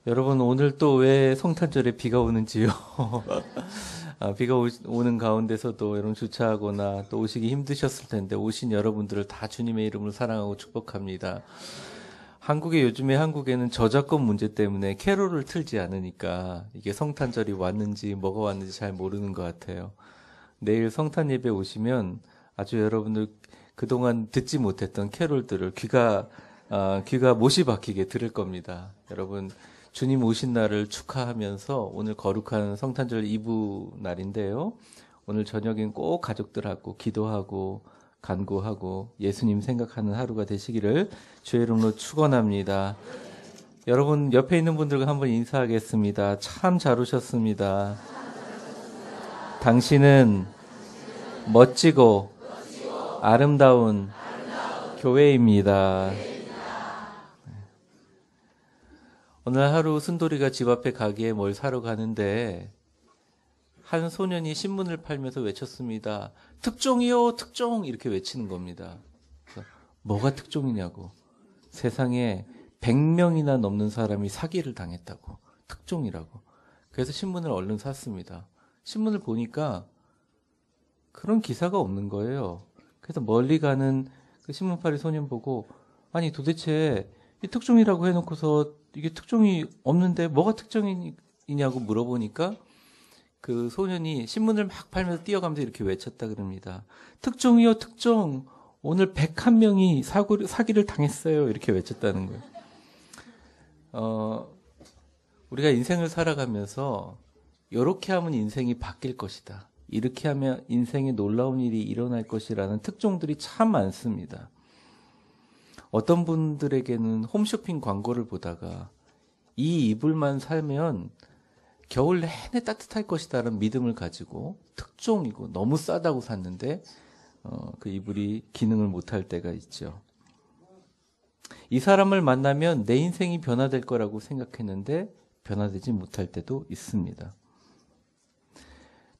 여러분 오늘 또 왜 성탄절에 비가 오는지요? 비가 오는 가운데서도 여러분 주차하거나 또 오시기 힘드셨을 텐데 오신 여러분들을 다 주님의 이름으로 사랑하고 축복합니다. 한국에는 저작권 문제 때문에 캐롤을 틀지 않으니까 이게 성탄절이 왔는지 뭐가 왔는지 잘 모르는 것 같아요. 내일 성탄 예배 오시면 아주 여러분들 그동안 듣지 못했던 캐롤들을 귀가 못이 박히게 들을 겁니다. 여러분 주님 오신 날을 축하하면서 오늘 거룩한 성탄절 이브 날인데요. 오늘 저녁엔 꼭 가족들하고 기도하고 간구하고 예수님 생각하는 하루가 되시기를 주의 이름으로 축원합니다. 여러분 옆에 있는 분들과 한번 인사하겠습니다. 참 잘 오셨습니다. 당신은 멋지고 아름다운 교회입니다. 오늘 하루 순돌이가 집 앞에 가게에 뭘 사러 가는데 한 소년이 신문을 팔면서 외쳤습니다. 특종이요, 특종! 이렇게 외치는 겁니다. 뭐가 특종이냐고. 세상에 100명이나 넘는 사람이 사기를 당했다고. 특종이라고. 그래서 신문을 얼른 샀습니다. 신문을 보니까 그런 기사가 없는 거예요. 그래서 멀리 가는 그 신문팔이 소년 보고 아니 도대체 이 특종이라고 해놓고서 이게 특종이 없는데 뭐가 특종이냐고 물어보니까 그 소년이 신문을 막 팔면서 뛰어가면서 이렇게 외쳤다 그럽니다. 특종이요, 특종. 오늘 101명이 사기를 당했어요. 이렇게 외쳤다는 거예요. 우리가 인생을 살아가면서 이렇게 하면 인생이 바뀔 것이다. 이렇게 하면 인생에 놀라운 일이 일어날 것이라는 특종들이 참 많습니다. 어떤 분들에게는 홈쇼핑 광고를 보다가 이 이불만 사면 겨울 내내 따뜻할 것이다라는 믿음을 가지고 특종이고 너무 싸다고 샀는데 그 이불이 기능을 못할 때가 있죠. 이 사람을 만나면 내 인생이 변화될 거라고 생각했는데 변화되지 못할 때도 있습니다.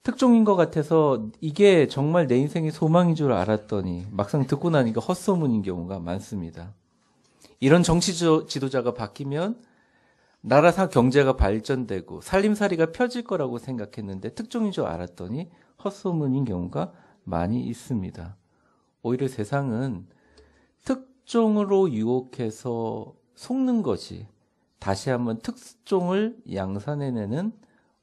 특종인 것 같아서 이게 정말 내 인생의 소망인 줄 알았더니 막상 듣고 나니까 헛소문인 경우가 많습니다. 이런 정치 지도자가 바뀌면 나라 경제가 발전되고 살림살이가 펴질 거라고 생각했는데 특종인 줄 알았더니 헛소문인 경우가 많이 있습니다. 오히려 세상은 특종으로 유혹해서 속는 것이 다시 한번 특종을 양산해내는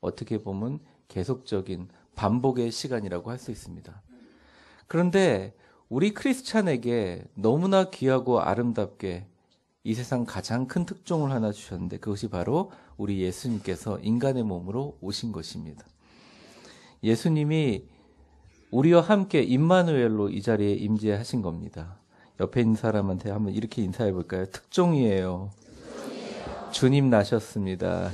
어떻게 보면 계속적인 반복의 시간이라고 할 수 있습니다. 그런데 우리 크리스찬에게 너무나 귀하고 아름답게 이 세상 가장 큰 특종을 하나 주셨는데 그것이 바로 우리 예수님께서 인간의 몸으로 오신 것입니다. 예수님이 우리와 함께 임마누엘로 이 자리에 임재하신 겁니다. 옆에 있는 사람한테 한번 이렇게 인사해 볼까요? 특종이에요. 주님 나셨습니다.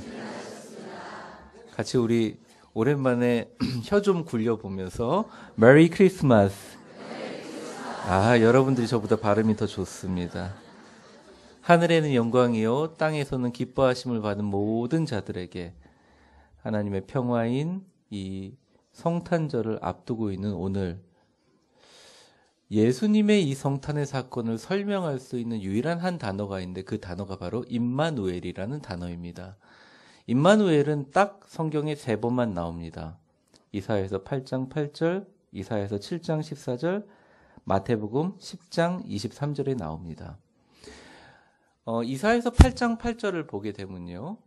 같이 우리 오랜만에 혀 좀 굴려보면서 메리 크리스마스. 여러분들이 저보다 발음이 더 좋습니다. 하늘에는 영광이요 땅에서는 기뻐하심을 받은 모든 자들에게 하나님의 평화인 이 성탄절을 앞두고 있는 오늘 예수님의 이 성탄의 사건을 설명할 수 있는 유일한 한 단어가 있는데 그 단어가 바로 임마누엘이라는 단어입니다. 임마누엘은 딱 성경에 3번만 나옵니다. 이사야서 8장 8절, 이사야서 7장 14절, 마태복음 10장 23절에 나옵니다. 이사야서 8장 8절을 보게 되면요.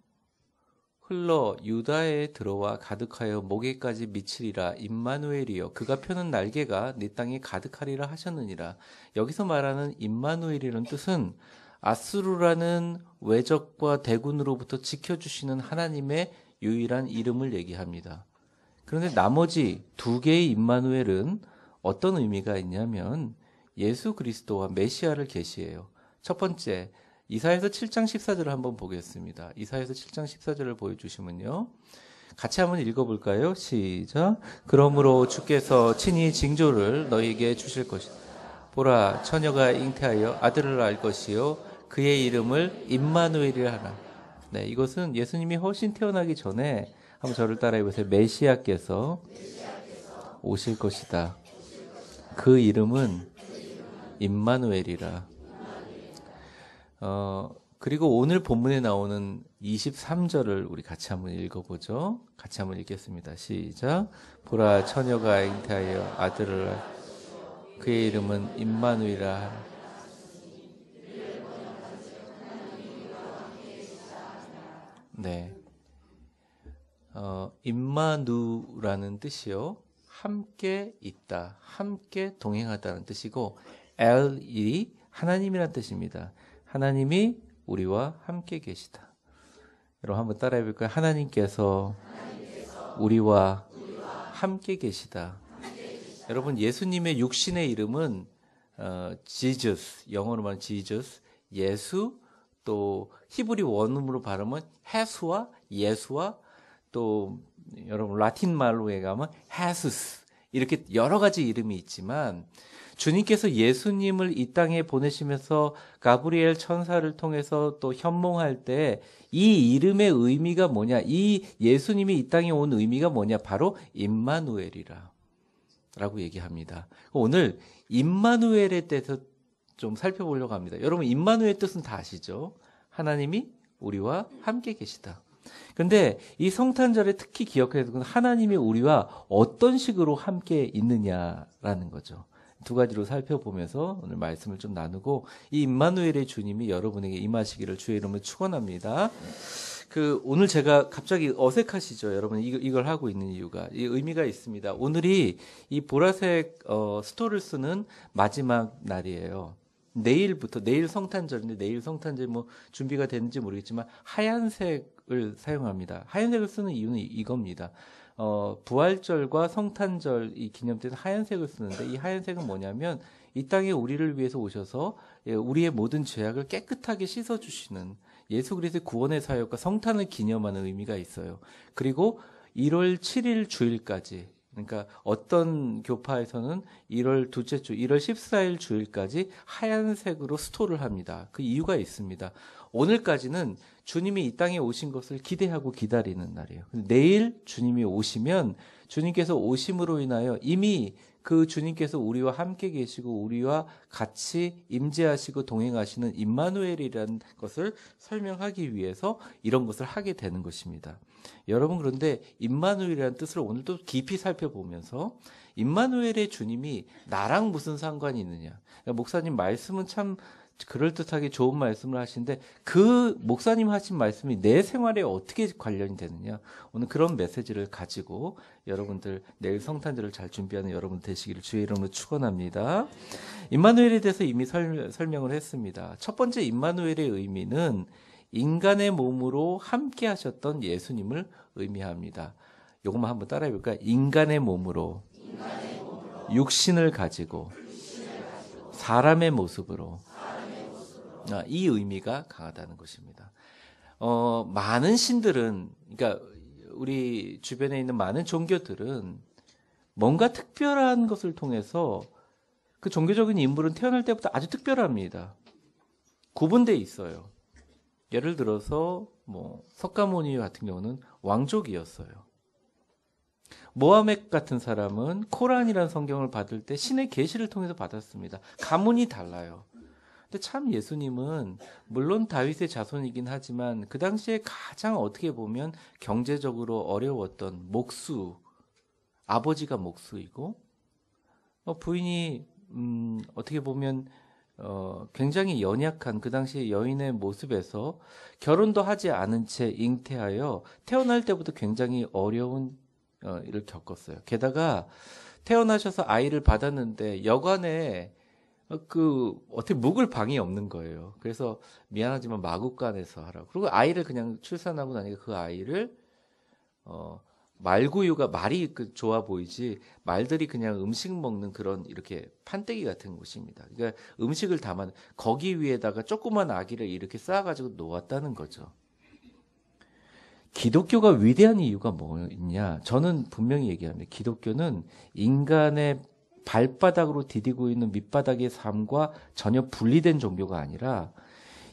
흘러 유다에 들어와 가득하여 목에까지 미치리라 임마누엘이여 그가 펴는 날개가 네 땅에 가득하리라 하셨느니라. 여기서 말하는 임마누엘이라는 뜻은 아수르라는 외적과 대군으로부터 지켜주시는 하나님의 유일한 이름을 얘기합니다. 그런데 나머지 2개의 임마누엘은 어떤 의미가 있냐면 예수 그리스도와 메시아를 계시해요. 첫 번째 이사야서 7장 14절을 한번 보겠습니다. 이사야서 7장 14절을 보여주시면요. 같이 한번 읽어볼까요? 시작. 그러므로 주께서 친히 징조를 너희에게 주실 것이다. 보라 처녀가 잉태하여 아들을 낳을 것이요 그의 이름을 임마누엘이라 하라. 네, 이것은 예수님이 훨씬 태어나기 전에 한번 저를 따라해 보세요. 메시아께서 오실 것이다. 그 이름은 임마누엘이라. 그리고 오늘 본문에 나오는 23절을 우리 같이 한번 읽어보죠. 같이 한번 읽겠습니다. 시작. 보라 처녀가 잉태하여 아들을 그의 이름은 임마누이라. 네. 임마누라는 뜻이요. 함께 있다, 함께 동행하다는 뜻이고 엘이 하나님이란 뜻입니다. 하나님이 우리와 함께 계시다. 여러분 한번 따라해 볼까요? 하나님께서 우리와 함께 계시다. 여러분 예수님의 육신의 이름은 Jesus, 영어로 말하면 Jesus, 예수, 또 히브리 원음으로 발음은 헤수와 예수와 또 여러분 라틴 말로 얘기하면 헤수스, 이렇게 여러 가지 이름이 있지만 주님께서 예수님을 이 땅에 보내시면서 가브리엘 천사를 통해서 또 현몽할 때 이 이름의 의미가 뭐냐, 이 예수님이 이 땅에 온 의미가 뭐냐, 바로 임마누엘이라 라고 얘기합니다. 오늘 임마누엘에 대해서 좀 살펴보려고 합니다. 여러분 임마누엘 뜻은 다 아시죠? 하나님이 우리와 함께 계시다. 근데 이 성탄절에 특히 기억해야 되는 건 하나님이 우리와 어떤 식으로 함께 있느냐라는 거죠. 두 가지로 살펴보면서 오늘 말씀을 좀 나누고 이 임마누엘의 주님이 여러분에게 임하시기를 주의 이름으로 축원합니다. 오늘 제가 갑자기 어색하시죠? 여러분 이걸 하고 있는 이유가 이 의미가 있습니다. 오늘이 이 보라색 스토를 쓰는 마지막 날이에요. 내일부터, 내일 성탄절인데 내일 성탄절 뭐 준비가 됐는지 모르겠지만 하얀색을 사용합니다. 하얀색을 쓰는 이유는 이겁니다. 부활절과 성탄절 이 기념 때는 하얀색을 쓰는데 이 하얀색은 뭐냐면 이 땅에 우리를 위해서 오셔서 우리의 모든 죄악을 깨끗하게 씻어주시는 예수 그리스도의 구원의 사역과 성탄을 기념하는 의미가 있어요. 그리고 1월 7일 주일까지, 그러니까 어떤 교파에서는 1월 둘째 주, 1월 14일 주일까지 하얀색으로 스토를 합니다. 그 이유가 있습니다. 오늘까지는 주님이 이 땅에 오신 것을 기대하고 기다리는 날이에요. 내일 주님이 오시면 주님께서 오심으로 인하여 이미 그 주님께서 우리와 함께 계시고 우리와 같이 임재하시고 동행하시는 임마누엘이라는 것을 설명하기 위해서 이런 것을 하게 되는 것입니다. 여러분 그런데 임마누엘이라는 뜻을 오늘 또 깊이 살펴보면서 임마누엘의 주님이 나랑 무슨 상관이 있느냐. 그러니까 목사님 말씀은 참 그럴듯하게 좋은 말씀을 하시는데 그 목사님 하신 말씀이 내 생활에 어떻게 관련이 되느냐. 오늘 그런 메시지를 가지고 여러분들 내일 성탄절을 잘 준비하는 여러분 되시기를 주의 이름으로 축원합니다. 임마누엘에 대해서 이미 설명을 했습니다. 첫 번째 임마누엘의 의미는 인간의 몸으로 함께 하셨던 예수님을 의미합니다. 이것만 한번 따라해 볼까요? 인간의 몸으로 육신을 가지고 사람의 모습으로 이 의미가 강하다는 것입니다. 많은 신들은, 그러니까 우리 주변에 있는 많은 종교들은 뭔가 특별한 것을 통해서 그 종교적인 인물은 태어날 때부터 아주 특별합니다. 구분되어 있어요. 예를 들어서 석가모니 같은 경우는 왕족이었어요. 모하멧 같은 사람은 코란이라는 성경을 받을 때 신의 계시를 통해서 받았습니다. 가문이 달라요. 근데 참 예수님은 물론 다윗의 자손이긴 하지만 그 당시에 가장 어떻게 보면 경제적으로 어려웠던 목수, 아버지가 목수이고 부인이 어떻게 보면 굉장히 연약한 그 당시 여인의 모습에서 결혼도 하지 않은 채 잉태하여 태어날 때부터 굉장히 어려운 일을 겪었어요. 게다가 태어나셔서 아이를 받았는데 여관에 어떻게 묵을 방이 없는 거예요. 그래서 미안하지만 마구간에서 하라고. 그리고 아이를 그냥 출산하고 나니까 그 아이를 말구유가 말이 좋아 보이지 말들이 그냥 음식 먹는 그런 이렇게 판때기 같은 곳입니다. 그러니까 음식을 담아 거기 위에다가 조그만 아기를 이렇게 쌓아가지고 놓았다는 거죠. 기독교가 위대한 이유가 뭐냐? 저는 분명히 얘기합니다. 기독교는 인간의 발바닥으로 디디고 있는 밑바닥의 삶과 전혀 분리된 종교가 아니라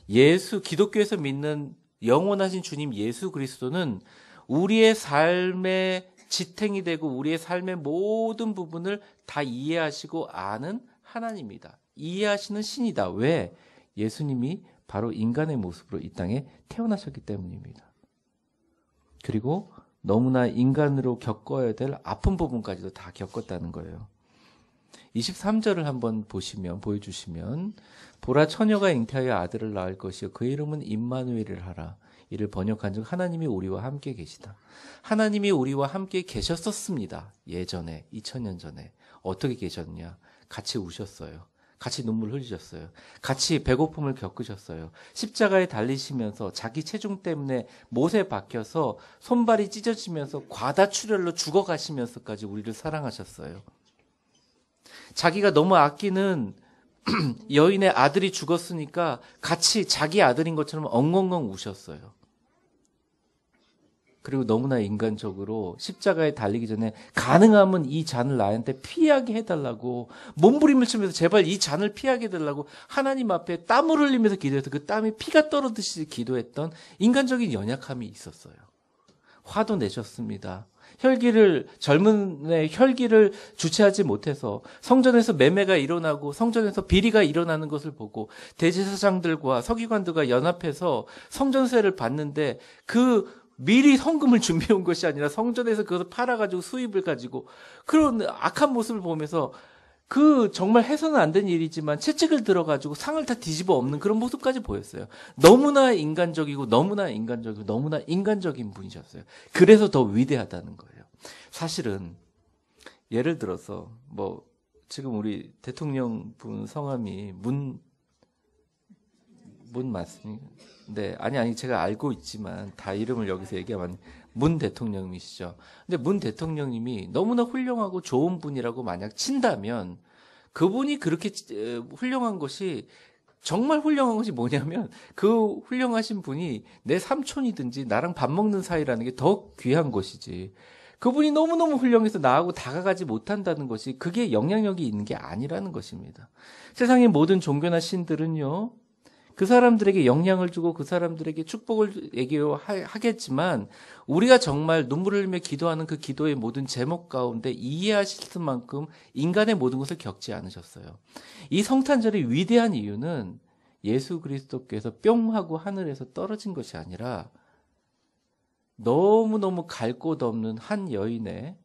기독교에서 믿는 영원하신 주님 예수 그리스도는 우리의 삶의 지탱이 되고 우리의 삶의 모든 부분을 다 이해하시고 아는 하나님이다. 이해하시는 신이다. 왜? 예수님이 바로 인간의 모습으로 이 땅에 태어나셨기 때문입니다. 그리고 너무나 인간으로 겪어야 될 아픈 부분까지도 다 겪었다는 거예요. 23절을 한번 보여주시면 보라 처녀가 잉태하여 아들을 낳을 것이요 그의 이름은 임마누엘이라 하라. 이를 번역한즉 하나님이 우리와 함께 계시다. 하나님이 우리와 함께 계셨었습니다. 예전에 2000년 전에 어떻게 계셨냐? 같이 우셨어요. 같이 눈물 흘리셨어요. 같이 배고픔을 겪으셨어요. 십자가에 달리시면서 자기 체중 때문에 못에 박혀서 손발이 찢어지면서 과다출혈로 죽어가시면서까지 우리를 사랑하셨어요. 자기가 너무 아끼는 여인의 아들이 죽었으니까 같이 자기 아들인 것처럼 엉엉엉 우셨어요. 그리고 너무나 인간적으로 십자가에 달리기 전에 가능하면 이 잔을 나한테 피하게 해달라고 몸부림을 치면서 제발 이 잔을 피하게 해달라고 하나님 앞에 땀을 흘리면서 기도해서 그 땀이 피가 떨어지듯이 기도했던 인간적인 연약함이 있었어요. 화도 내셨습니다. 젊은의 혈기를 주체하지 못해서 성전에서 매매가 일어나고 성전에서 비리가 일어나는 것을 보고 대제사장들과 서기관들과 연합해서 성전세를 받는데 미리 성금을 준비해 온 것이 아니라 성전에서 그것을 팔아가지고 수입을 가지고 그런 악한 모습을 보면서 정말 해서는 안 된 일이지만 채찍을 들어가지고 상을 다 뒤집어 엎는 그런 모습까지 보였어요. 너무나 인간적인 분이셨어요. 그래서 더 위대하다는 거예요. 사실은 예를 들어서 지금 우리 대통령 분 성함이 문 맞습니까? 네, 아니 제가 알고 있지만 다 이름을 여기서 얘기하면 문 대통령이시죠. 근데 문 대통령님이 너무나 훌륭하고 좋은 분이라고 만약 친다면 그분이 그렇게 훌륭한 것이 정말 훌륭한 것이 뭐냐면 그 훌륭하신 분이 내 삼촌이든지 나랑 밥 먹는 사이라는 게 더 귀한 것이지. 그분이 너무너무 훌륭해서 나하고 다가가지 못한다는 것이 그게 영향력이 있는 게 아니라는 것입니다. 세상의 모든 종교나 신들은요. 그 사람들에게 영향을 주고 그 사람들에게 축복을 하겠지만 우리가 정말 눈물을 흘리며 기도하는 그 기도의 모든 제목 가운데 이해하실 만큼 인간의 모든 것을 겪지 않으셨어요. 이 성탄절의 위대한 이유는 예수 그리스도께서 뿅 하고 하늘에서 떨어진 것이 아니라 너무너무 갈 곳 없는 한 여인의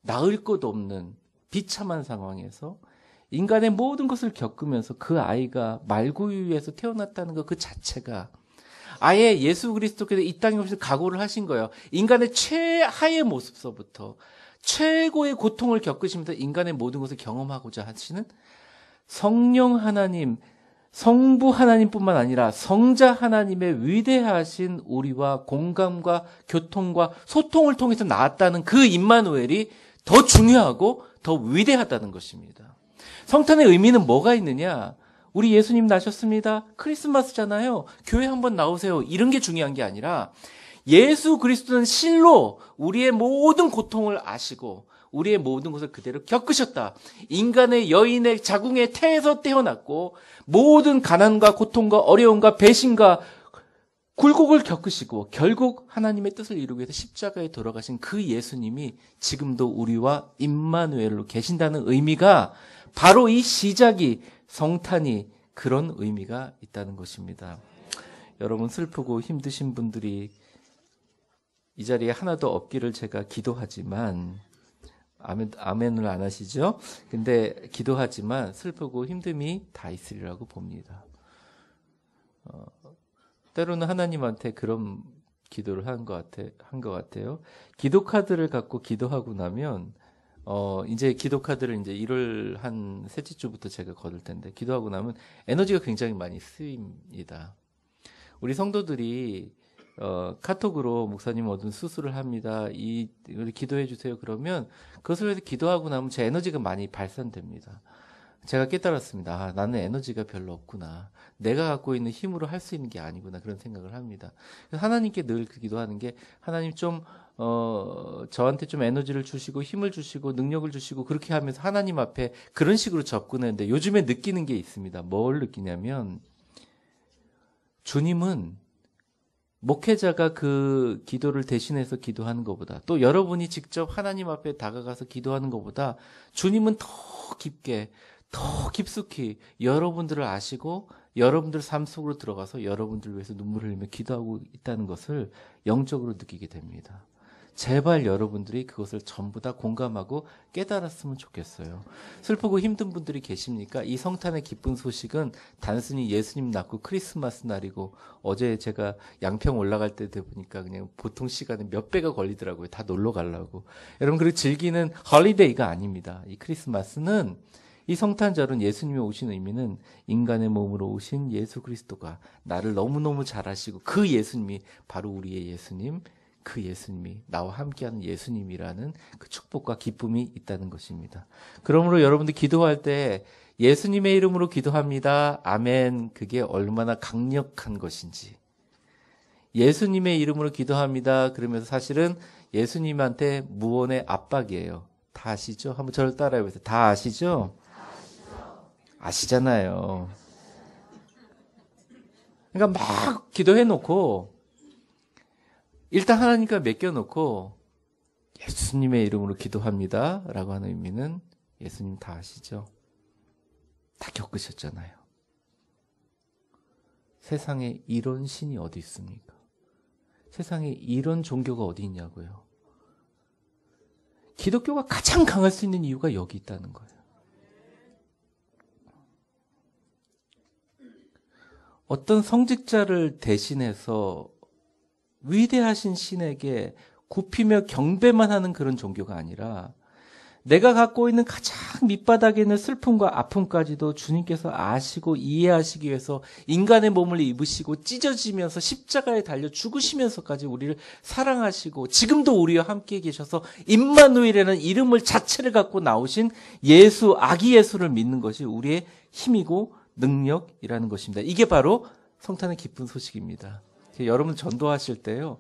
나을 곳 없는 비참한 상황에서 인간의 모든 것을 겪으면서 그 아이가 말구유에서 태어났다는 것 그 자체가 아예 예수 그리스도께서 이 땅에 오셔서 각오를 하신 거예요. 인간의 최하의 모습서부터 최고의 고통을 겪으시면서 인간의 모든 것을 경험하고자 하시는 성령 하나님, 성부 하나님뿐만 아니라 성자 하나님의 위대하신 우리와 공감과 교통과 소통을 통해서 나왔다는 그 임마누엘이 더 중요하고 더 위대하다는 것입니다. 성탄의 의미는 뭐가 있느냐? 우리 예수님 나셨습니다. 크리스마스잖아요. 교회 한번 나오세요. 이런 게 중요한 게 아니라 예수 그리스도는 실로 우리의 모든 고통을 아시고 우리의 모든 것을 그대로 겪으셨다. 인간의 여인의 자궁의 태에서 태어났고 모든 가난과 고통과 어려움과 배신과 굴곡을 겪으시고 결국 하나님의 뜻을 이루기 위해서 십자가에 돌아가신 그 예수님이 지금도 우리와 임마누엘로 계신다는 의미가 바로 이 시작이 성탄이 그런 의미가 있다는 것입니다. 여러분 슬프고 힘드신 분들이 이 자리에 하나도 없기를 제가 기도하지만 아멘을 안 하시죠? 근데 기도하지만 슬프고 힘듦이 다 있으리라고 봅니다. 때로는 하나님한테 그런 기도를 한 것 같아요. 기도 카드를 갖고 기도하고 나면 이제 기도 카드를 이제 1월 한 셋째 주부터 제가 거둘 텐데 기도하고 나면 에너지가 굉장히 많이 쓰입니다. 우리 성도들이 카톡으로 목사님 어떤 수술을 합니다. 우리 기도해 주세요. 그러면 그것을 위해서 기도하고 나면 제 에너지가 많이 발산됩니다. 제가 깨달았습니다. 나는 에너지가 별로 없구나. 내가 갖고 있는 힘으로 할 수 있는 게 아니구나. 그런 생각을 합니다. 하나님께 늘 기도하는 게 하나님 저한테 좀 에너지를 주시고 힘을 주시고 능력을 주시고 그렇게 하면서 하나님 앞에 그런 식으로 접근했는데 요즘에 느끼는 게 있습니다. 뭘 느끼냐면 주님은 목회자가 그 기도를 대신해서 기도하는 것보다 또 여러분이 직접 하나님 앞에 다가가서 기도하는 것보다 주님은 더 깊게 더 깊숙이 여러분들을 아시고 여러분들 삶 속으로 들어가서 여러분들 위해서 눈물을 흘리며 기도하고 있다는 것을 영적으로 느끼게 됩니다. 제발 여러분들이 그것을 전부 다 공감하고 깨달았으면 좋겠어요. 슬프고 힘든 분들이 계십니까? 이 성탄의 기쁜 소식은 단순히 예수님 낳고 크리스마스 날이고, 어제 제가 양평 올라갈 때 보니까 그냥 보통 시간에 몇 배가 걸리더라고요. 다 놀러 가려고. 여러분, 그리고 즐기는 헐리데이가 아닙니다. 이 크리스마스는, 이 성탄절은, 예수님이 오신 의미는 인간의 몸으로 오신 예수 그리스도가 나를 너무너무 잘 아시고, 그 예수님이 바로 우리의 예수님, 그 예수님이 나와 함께하는 예수님이라는 그 축복과 기쁨이 있다는 것입니다. 그러므로 여러분들 기도할 때 예수님의 이름으로 기도합니다. 아멘. 그게 얼마나 강력한 것인지. 예수님의 이름으로 기도합니다. 그러면서 사실은 예수님한테 무언의 압박이에요. 다 아시죠? 한번 저를 따라해 보세요. 다 아시죠? 아시잖아요. 그러니까 막 기도해 놓고 일단 하나님과 맡겨놓고 예수님의 이름으로 기도합니다 라고 하는 의미는, 예수님 다 아시죠? 다 겪으셨잖아요. 세상에 이런 신이 어디 있습니까? 세상에 이런 종교가 어디 있냐고요. 기독교가 가장 강할 수 있는 이유가 여기 있다는 거예요. 어떤 성직자를 대신해서 위대하신 신에게 굽히며 경배만 하는 그런 종교가 아니라, 내가 갖고 있는 가장 밑바닥에 있는 슬픔과 아픔까지도 주님께서 아시고 이해하시기 위해서 인간의 몸을 입으시고 찢어지면서 십자가에 달려 죽으시면서까지 우리를 사랑하시고 지금도 우리와 함께 계셔서 임마누엘이라는 이름을 자체를 갖고 나오신 예수, 아기 예수를 믿는 것이 우리의 힘이고 능력이라는 것입니다. 이게 바로 성탄의 기쁜 소식입니다. 여러분 전도하실 때요,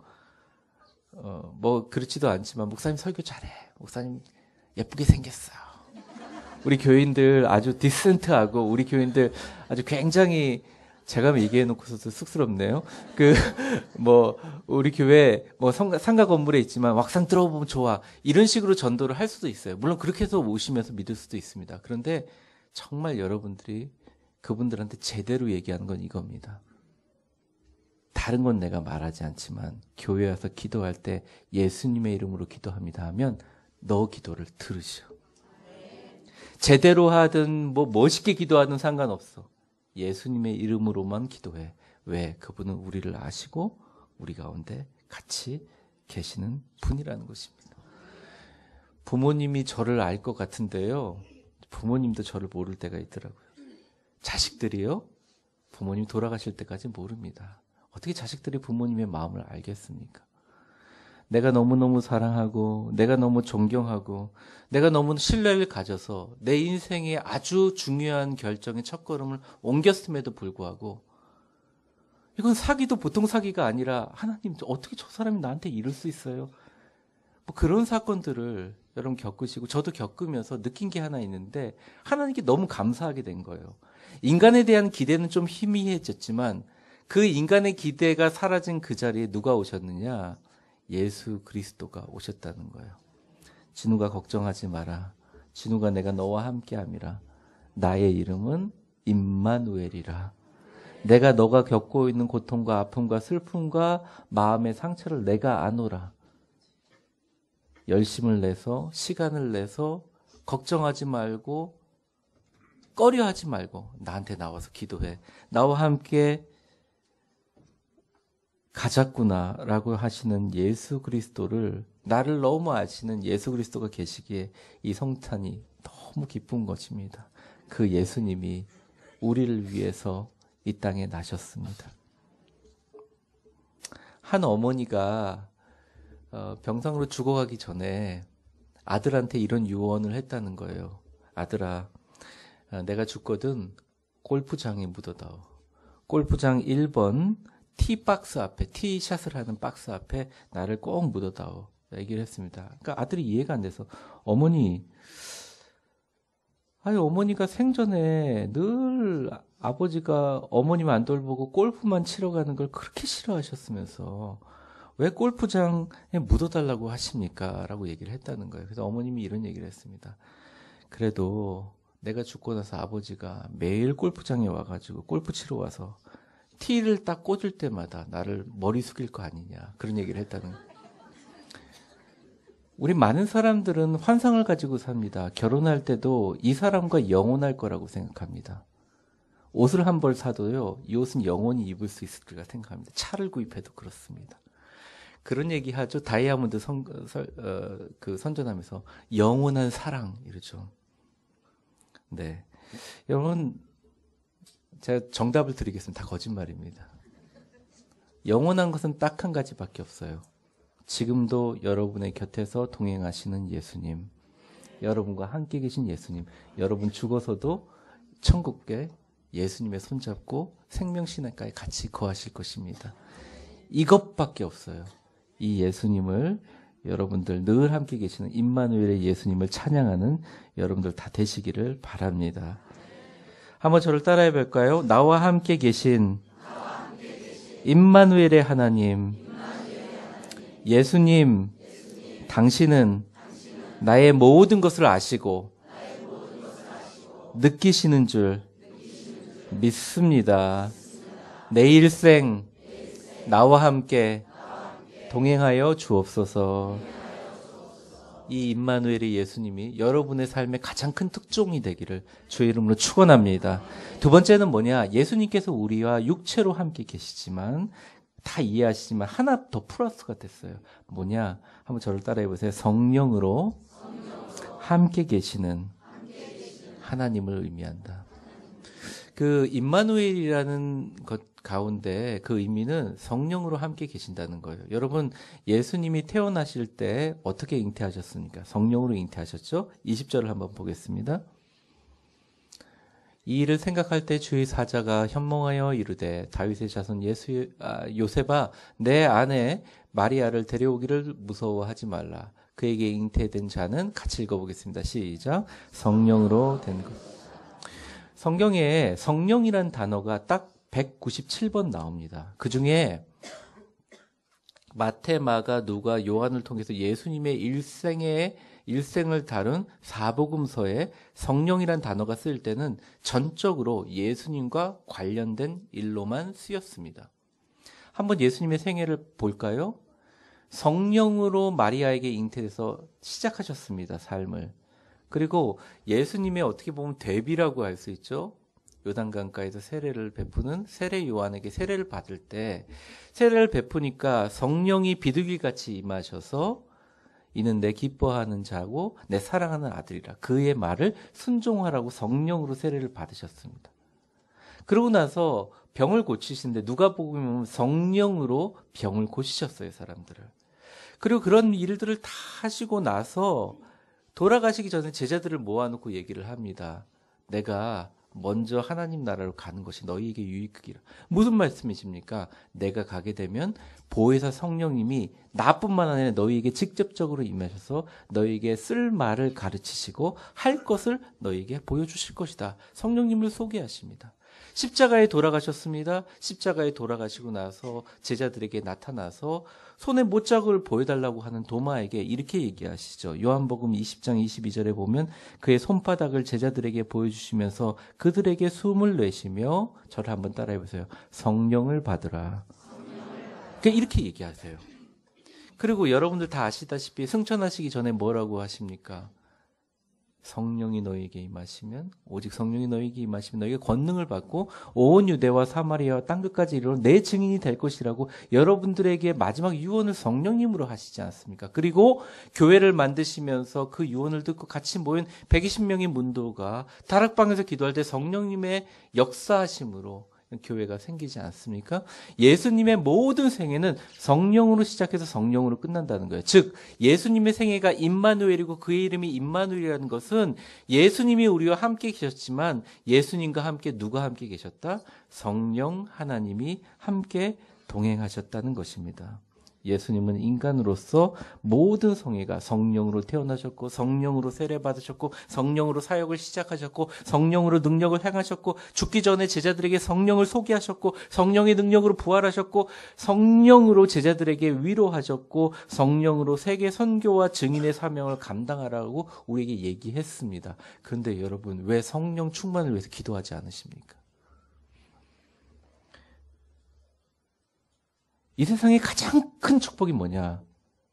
뭐 그렇지도 않지만, 목사님 설교 잘해, 목사님 예쁘게 생겼어요, 우리 교인들 아주 디센트하고, 우리 교인들 아주 굉장히, 제가 얘기해 놓고서도 쑥스럽네요. 우리 교회 상가 건물에 있지만 막상 들어보면 좋아, 이런 식으로 전도를 할 수도 있어요. 물론 그렇게 해서 오시면서 믿을 수도 있습니다. 그런데 정말 여러분들이 그분들한테 제대로 얘기하는 건 이겁니다. 다른 건 내가 말하지 않지만 교회 와서 기도할 때 예수님의 이름으로 기도합니다 하면 너 기도를 들으셔. 제대로 하든 멋있게 기도하든 상관없어. 예수님의 이름으로만 기도해. 왜? 그분은 우리를 아시고 우리 가운데 같이 계시는 분이라는 것입니다. 부모님이 저를 알 것 같은데요, 부모님도 저를 모를 때가 있더라고요. 자식들이요? 부모님 돌아가실 때까지 모릅니다. 어떻게 자식들이 부모님의 마음을 알겠습니까? 내가 너무너무 사랑하고, 내가 너무 존경하고, 내가 너무 신뢰를 가져서 내 인생의 아주 중요한 결정의 첫걸음을 옮겼음에도 불구하고, 이건 사기도 보통 사기가 아니라, 하나님 어떻게 저 사람이 나한테 이럴 수 있어요? 그런 사건들을 여러분 겪으시고 저도 겪으면서 느낀 게 하나 있는데, 하나님께 너무 감사하게 된 거예요. 인간에 대한 기대는 좀 희미해졌지만 그 인간의 기대가 사라진 그 자리에 누가 오셨느냐? 예수 그리스도가 오셨다는 거예요. 진우가 걱정하지 마라. 진우가 내가 너와 함께함이라. 나의 이름은 임마누엘이라. 내가 너가 겪고 있는 고통과 아픔과 슬픔과 마음의 상처를 내가 아노라. 열심을 내서, 시간을 내서 걱정하지 말고 꺼려하지 말고 나한테 나와서 기도해. 나와 함께 가자꾸나라고 하시는 예수 그리스도를, 나를 너무 아시는 예수 그리스도가 계시기에 이 성탄이 너무 기쁜 것입니다. 그 예수님이 우리를 위해서 이 땅에 나셨습니다. 한 어머니가 병상으로 죽어가기 전에 아들한테 이런 유언을 했다는 거예요. 아들아, 내가 죽거든 골프장에 묻어다오. 골프장 1번 티박스 앞에, 티샷을 하는 박스 앞에 나를 꼭 묻어다오. 얘기를 했습니다. 그러니까 아들이 이해가 안 돼서, 어머니가 생전에 늘 아버지가 어머님 안 돌보고 골프만 치러 가는 걸 그렇게 싫어하셨으면서 왜 골프장에 묻어달라고 하십니까? 라고 얘기를 했다는 거예요. 그래서 어머님이 이런 얘기를 했습니다. 그래도 내가 죽고 나서 아버지가 매일 골프장에 와가지고 골프 치러 와서 티를 딱 꽂을 때마다 나를 머리 숙일 거 아니냐, 그런 얘기를 했다는 거예요. 우리 많은 사람들은 환상을 가지고 삽니다. 결혼할 때도 이 사람과 영원할 거라고 생각합니다. 옷을 한 벌 사도요, 이 옷은 영원히 입을 수 있을 거라 생각합니다. 차를 구입해도 그렇습니다. 그런 얘기 하죠. 다이아몬드 선전하면서 영원한 사랑 이러죠. 네, 여러분, 제가 정답을 드리겠습니다. 다 거짓말입니다. 영원한 것은 딱 한 가지밖에 없어요. 지금도 여러분의 곁에서 동행하시는 예수님, 여러분과 함께 계신 예수님, 여러분 죽어서도 천국에 예수님의 손잡고 생명신앙까지 같이 거하실 것입니다. 이것밖에 없어요. 이 예수님을, 여러분들 늘 함께 계시는 임마누엘의 예수님을 찬양하는 여러분들 다 되시기를 바랍니다. 한번 저를 따라해 볼까요? 나와 함께 계신 임마누엘의 하나님, 예수님, 당신은 나의 모든 것을 아시고 느끼시는 줄 믿습니다. 내 일생 나와 함께 동행하여 주옵소서. 이 임마누엘의 예수님이 여러분의 삶의 가장 큰 특종이 되기를 주의 이름으로 축원합니다. 두 번째는 뭐냐? 예수님께서 우리와 육체로 함께 계시지만, 다 이해하시지만 하나 더 플러스가 됐어요. 뭐냐? 한번 저를 따라해 보세요. 성령으로 함께 계시는 하나님을 의미한다. 그 임마누엘이라는 것 가운데 그 의미는 성령으로 함께 계신다는 거예요. 여러분, 예수님이 태어나실 때 어떻게 잉태하셨습니까? 성령으로 잉태하셨죠? 20절을 한번 보겠습니다. 이 일을 생각할 때 주의 사자가 현몽하여 이르되 다윗의 자손 요셉아, 내 아내 마리아를 데려오기를 무서워하지 말라. 그에게 잉태된 자는, 같이 읽어보겠습니다. 시작. 성령으로 된 것. 성경에 성령이란 단어가 딱 197번 나옵니다. 그 중에 마태, 마가, 누가, 요한을 통해서 예수님의 일생을 다룬 사복음서에 성령이란 단어가 쓰일 때는 전적으로 예수님과 관련된 일로만 쓰였습니다. 한번 예수님의 생애를 볼까요? 성령으로 마리아에게 잉태돼서 시작하셨습니다, 삶을. 그리고 예수님의 어떻게 보면 데뷔라고 할 수 있죠. 요단강가에서 세례를 베푸는 세례 요한에게 세례를 받을 때 세례를 베푸니까 성령이 비둘기같이 임하셔서 이는 내 기뻐하는 자고 내 사랑하는 아들이라, 그의 말을 순종하라고 성령으로 세례를 받으셨습니다. 그러고 나서 병을 고치시는데 누가복음에 성령으로 병을 고치셨어요, 사람들을. 그리고 그런 일들을 다 하시고 나서 돌아가시기 전에 제자들을 모아놓고 얘기를 합니다. 내가 먼저 하나님 나라로 가는 것이 너희에게 유익이라. 무슨 말씀이십니까? 내가 가게 되면 보혜사 성령님이 나뿐만 아니라 너희에게 직접적으로 임하셔서 너희에게 쓸 말을 가르치시고 할 것을 너희에게 보여주실 것이다. 성령님을 소개하십니다. 십자가에 돌아가셨습니다. 십자가에 돌아가시고 나서 제자들에게 나타나서 손에 못자국을 보여달라고 하는 도마에게 이렇게 얘기하시죠. 요한복음 20장 22절에 보면 그의 손바닥을 제자들에게 보여주시면서 그들에게 숨을 내쉬며, 저를 한번 따라해보세요. 성령을 받으라. 그러니까 이렇게 얘기하세요. 그리고 여러분들 다 아시다시피 승천하시기 전에 뭐라고 하십니까? 성령이 너희에게 임하시면, 오직 성령이 너희에게 임하시면 너희가 권능을 받고 온 유대와 사마리아와 땅끝까지 이르러 내 증인이 될 것이라고 여러분들에게 마지막 유언을 성령님으로 하시지 않습니까? 그리고 교회를 만드시면서 그 유언을 듣고 같이 모인 120명의 문도가 다락방에서 기도할 때 성령님의 역사하심으로 교회가 생기지 않습니까? 예수님의 모든 생애는 성령으로 시작해서 성령으로 끝난다는 거예요. 즉 예수님의 생애가 임마누엘이고 그의 이름이 임마누엘이라는 것은 예수님이 우리와 함께 계셨지만 예수님과 함께 누가 함께 계셨다? 성령 하나님이 함께 동행하셨다는 것입니다. 예수님은 인간으로서 모든 성회가 성령으로 태어나셨고 성령으로 세례받으셨고 성령으로 사역을 시작하셨고 성령으로 능력을 행하셨고 죽기 전에 제자들에게 성령을 소개하셨고 성령의 능력으로 부활하셨고 성령으로 제자들에게 위로하셨고 성령으로 세계 선교와 증인의 사명을 감당하라고 우리에게 얘기했습니다. 그런데 여러분 왜 성령 충만을 위해서 기도하지 않으십니까? 이 세상의 가장 큰 축복이 뭐냐?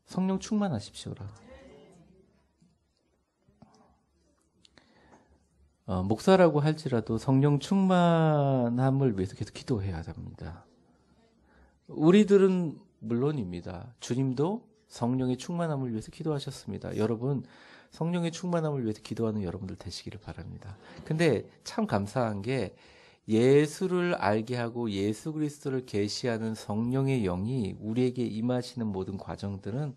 성령 충만하십시오라. 목사라고 할지라도 성령 충만함을 위해서 계속 기도해야 합니다. 우리들은 물론입니다. 주님도 성령의 충만함을 위해서 기도하셨습니다. 여러분, 성령의 충만함을 위해서 기도하는 여러분들 되시기를 바랍니다. 근데 참 감사한 게 예수를 알게 하고 예수 그리스도를 계시하는 성령의 영이 우리에게 임하시는 모든 과정들은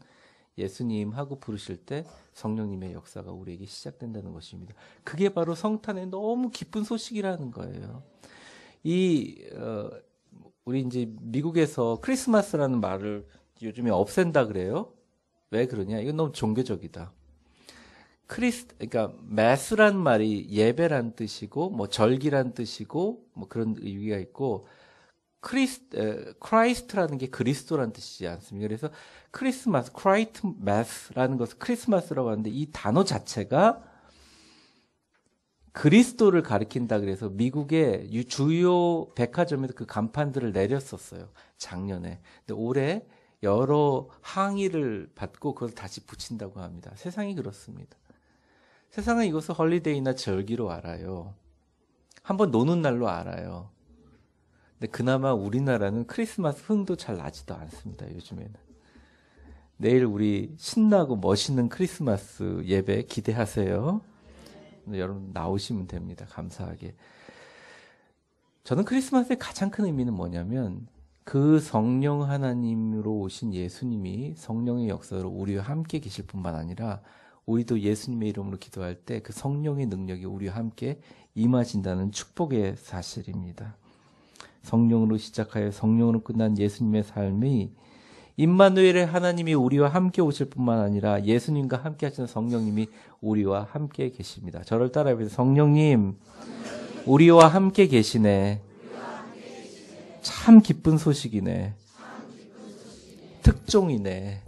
예수님하고 부르실 때 성령님의 역사가 우리에게 시작된다는 것입니다. 그게 바로 성탄의 너무 기쁜 소식이라는 거예요. 우리 이제 미국에서 크리스마스라는 말을 요즘에 없앤다 그래요. 왜 그러냐? 이건 너무 종교적이다. 그러니까 매스란 말이 예배란 뜻이고 뭐 절기란 뜻이고 뭐 그런 의미가 있고 크라이스트라는 게 그리스도란 뜻이지 않습니까? 그래서 크리스마스, 크라이트 매스라는 것을 크리스마스라고 하는데 이 단어 자체가 그리스도를 가리킨다 그래서 미국의 주요 백화점에서 그 간판들을 내렸었어요. 작년에. 근데 올해 여러 항의를 받고 그걸 다시 붙인다고 합니다. 세상이 그렇습니다. 세상은 이것을 헐리데이나 절기로 알아요. 한번 노는 날로 알아요. 근데 그나마 우리나라는 크리스마스 흥도 잘 나지도 않습니다. 요즘에는. 내일 우리 신나고 멋있는 크리스마스 예배 기대하세요. 여러분 나오시면 됩니다. 감사하게. 저는 크리스마스의 가장 큰 의미는 뭐냐면 그 성령 하나님으로 오신 예수님이 성령의 역사로 우리와 함께 계실 뿐만 아니라 우리도 예수님의 이름으로 기도할 때 그 성령의 능력이 우리와 함께 임하신다는 축복의 사실입니다. 성령으로 시작하여 성령으로 끝난 예수님의 삶이 임마누엘의 하나님이 우리와 함께 오실 뿐만 아니라 예수님과 함께 하시는 성령님이 우리와 함께 계십니다. 저를 따라해보세요. 성령님, 우리와 함께 계시네. 참 기쁜 소식이네. 특종이네.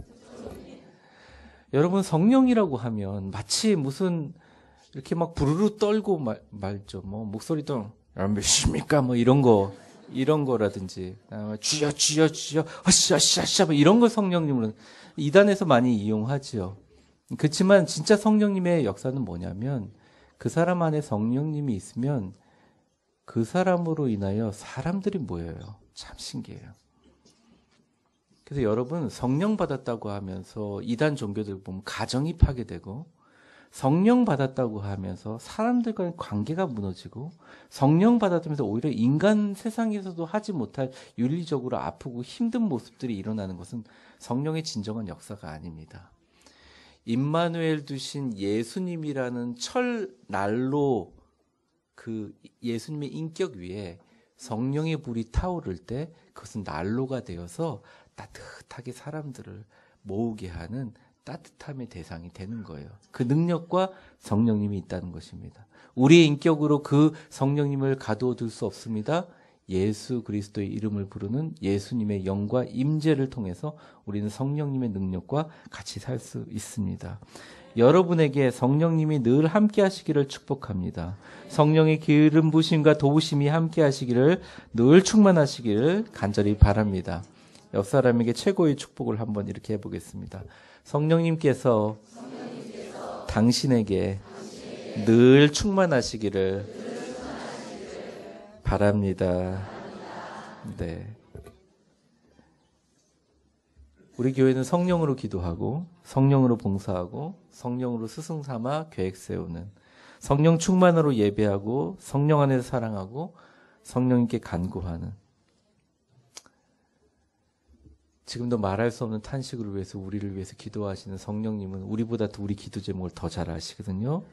여러분 성령이라고 하면 마치 무슨 이렇게 막 부르르 떨고 말죠. 뭐 목소리도 몇십니까 뭐 이런 거라든지 주여 주여 주여 허샤샤샤 뭐 이런 걸 성령님으로 이단에서 많이 이용하지요. 그렇지만 진짜 성령님의 역사는 뭐냐면 그 사람 안에 성령님이 있으면 그 사람으로 인하여 사람들이 모여요. 참 신기해요. 그래서 여러분 성령 받았다고 하면서 이단 종교들 보면 가정이 파괴되고 성령 받았다고 하면서 사람들과의 관계가 무너지고 성령 받았다면서 오히려 인간 세상에서도 하지 못할 윤리적으로 아프고 힘든 모습들이 일어나는 것은 성령의 진정한 역사가 아닙니다. 임마누엘 두신 예수님이라는 철난로 그 예수님의 인격 위에 성령의 불이 타오를 때 그것은 난로가 되어서 따뜻하게 사람들을 모으게 하는 따뜻함의 대상이 되는 거예요. 그 능력과 성령님이 있다는 것입니다. 우리의 인격으로 그 성령님을 가두어둘 수 없습니다. 예수 그리스도의 이름을 부르는 예수님의 영과 임재를 통해서 우리는 성령님의 능력과 같이 살 수 있습니다. 여러분에게 성령님이 늘 함께 하시기를 축복합니다. 성령의 기름 부심과 도우심이 함께 하시기를 늘 충만하시기를 간절히 바랍니다. 옆 사람에게 최고의 축복을 한번 이렇게 해보겠습니다. 성령님께서 당신에게 늘 충만하시기를 바랍니다. 네. 우리 교회는 성령으로 기도하고 성령으로 봉사하고 성령으로 스승 삼아 계획 세우는 성령 충만으로 예배하고 성령 안에서 사랑하고 성령님께 간구하는 지금도 말할 수 없는 탄식을 위해서 우리를 위해서 기도하시는 성령님은 우리보다 더 우리 기도 제목을 더 잘 아시거든요.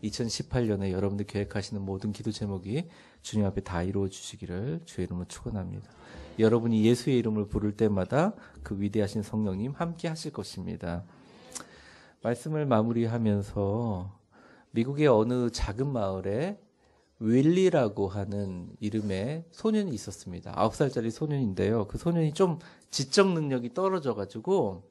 2018년에 여러분들 계획하시는 모든 기도 제목이 주님 앞에 다 이루어 주시기를 주의 이름으로 축원합니다. 여러분이 예수의 이름을 부를 때마다 그 위대하신 성령님 함께 하실 것입니다. 말씀을 마무리하면서 미국의 어느 작은 마을에 윌리라고 하는 이름의 소년이 있었습니다. 9살짜리 소년인데요. 그 소년이 좀 지적 능력이 떨어져가지고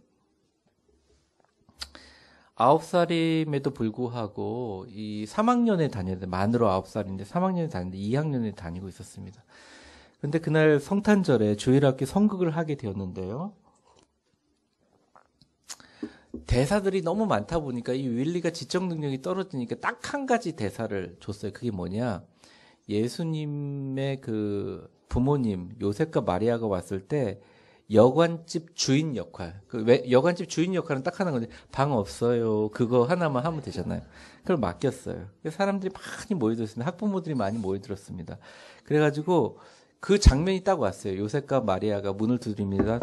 9살임에도 불구하고 이 3학년에 다녔는데, 만으로 9살인데 3학년에 다녔는데 2학년에 다니고 있었습니다. 근데 그날 성탄절에 주일학교 성극을 하게 되었는데요. 대사들이 너무 많다 보니까 이 윌리가 지적 능력이 떨어지니까 딱 한 가지 대사를 줬어요. 그게 뭐냐? 예수님의 그 부모님 요셉과 마리아가 왔을 때 여관집 주인 역할, 여관집 주인 역할은 딱 하나 건데, 방 없어요. 그거 하나만 하면 되잖아요. 그걸 맡겼어요. 사람들이 많이 모여들었습니다. 학부모들이 많이 모여들었습니다. 그래가지고 그 장면이 딱 왔어요. 요셉과 마리아가 문을 두드립니다.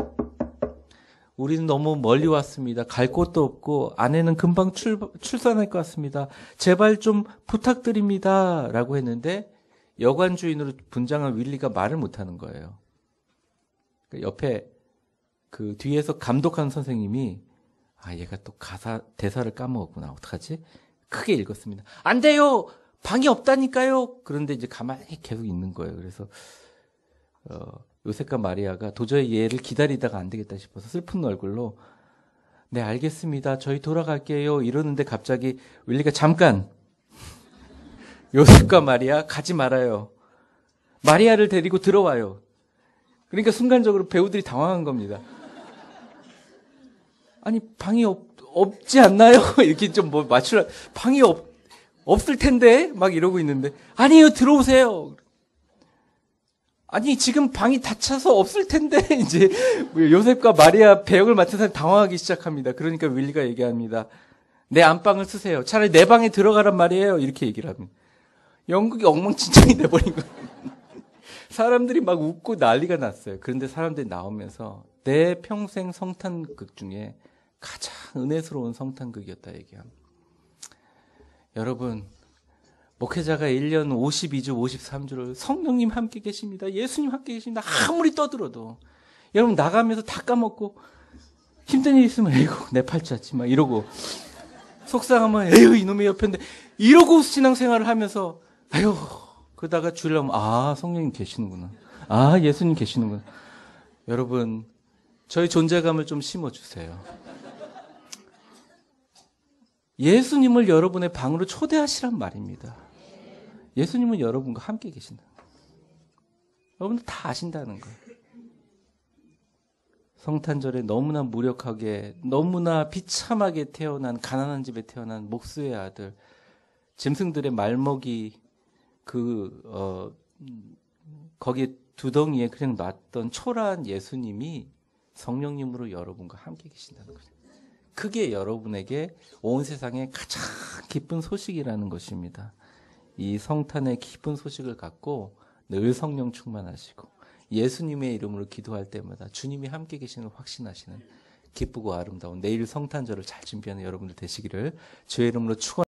우리는 너무 멀리 왔습니다. 갈 곳도 없고 아내는 금방 출산할 것 같습니다. 제발 좀 부탁드립니다. 라고 했는데 여관 주인으로 분장한 윌리가 말을 못하는 거예요. 옆에 그 뒤에서 감독하는 선생님이 얘가 또 대사를 까먹었구나. 어떡하지? 크게 읽었습니다. 안 돼요! 방이 없다니까요! 그런데 이제 가만히 계속 있는 거예요. 그래서 요셉과 마리아가 도저히 얘를 기다리다가 안 되겠다 싶어서 슬픈 얼굴로 네, 알겠습니다. 저희 돌아갈게요. 이러는데 갑자기 윌리가 잠깐! 요셉과 마리아 가지 말아요. 마리아를 데리고 들어와요. 그러니까 순간적으로 배우들이 당황한 겁니다. 아니, 방이 없지 않나요? 이렇게 좀 뭐 맞추라. 방이 없을 텐데? 막 이러고 있는데. 아니에요, 들어오세요. 아니, 지금 방이 다 차서 없을 텐데. 이제 요셉과 마리아 배역을 맡은 사람이 당황하기 시작합니다. 그러니까 윌리가 얘기합니다. 내 안방을 쓰세요. 차라리 내 방에 들어가란 말이에요. 이렇게 얘기를 합니다. 연극이 엉망진창이 돼버린 거예요. 사람들이 막 웃고 난리가 났어요. 그런데 사람들이 나오면서 내 평생 성탄극 중에 가장 은혜스러운 성탄극이었다 얘기합니다. 여러분, 목회자가 1년 52주, 53주를 성령님 함께 계십니다. 예수님 함께 계십니다. 아무리 떠들어도. 여러분 나가면서 다 까먹고 힘든 일 있으면 에이구 내 팔자지 막 이러고 속상하면 에휴 이놈의 옆인데 이러고 신앙생활을 하면서 아유 그러다가 주일날 성령님 계시는구나. 예수님 계시는구나. 여러분 저희 존재감을 좀 심어주세요. 예수님을 여러분의 방으로 초대하시란 말입니다. 예수님은 여러분과 함께 계신다. 여러분들 다 아신다는 거예요. 성탄절에 너무나 무력하게 너무나 비참하게 태어난 가난한 집에 태어난 목수의 아들 짐승들의 말먹이 거기에 두덩이에 그냥 놨던 초라한 예수님이 성령님으로 여러분과 함께 계신다는 거죠. 그게 여러분에게 온 세상에 가장 기쁜 소식이라는 것입니다. 이 성탄의 기쁜 소식을 갖고 늘 성령 충만하시고 예수님의 이름으로 기도할 때마다 주님이 함께 계시는 걸 확신하시는 기쁘고 아름다운 내일 성탄절을 잘 준비하는 여러분들 되시기를 주의 이름으로 축원합니다.